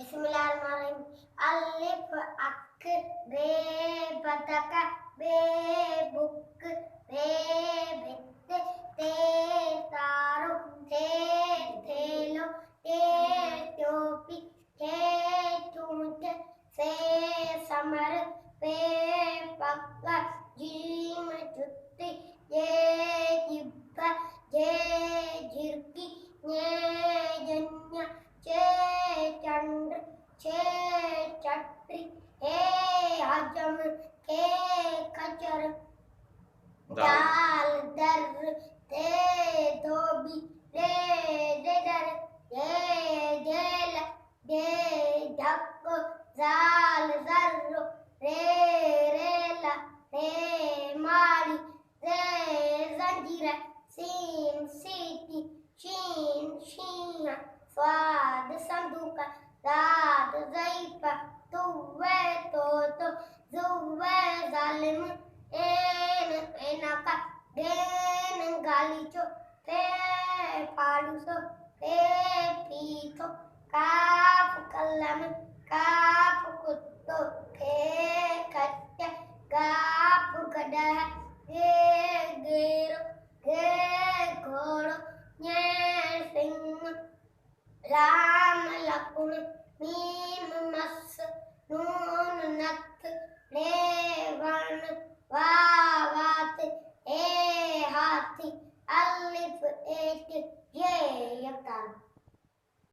बिस्मिल्लाहिर्रहमानिर्रहीम। अलिफ अक, बे बतख, बे बुक, बे भित्त, ते तारो, थे थेलो, टे टोपी, थे चूंट, से समर, पे पक्का, जीम जुत्ती, ये जिब्बा, जे झिरकी, ये जन्या, चे चंद्र, छे छतरी, हे हजम, के खचर, दाल दर, दे धोबी, दे दर, ये जेल, दे ढक, जाल जर्रो, रेला, रे मारी, रे जंजीर, सीन सीटी, शीन शीना, स्वाद संदूका, दाद ज़ईफ़ा, तुव्वे तोतो, जुव्वे जालिम, एन एनाका, गेन गालीचो, फे फालूसो, फे पीतो, काफ कलम, काफ कुत्तो, फे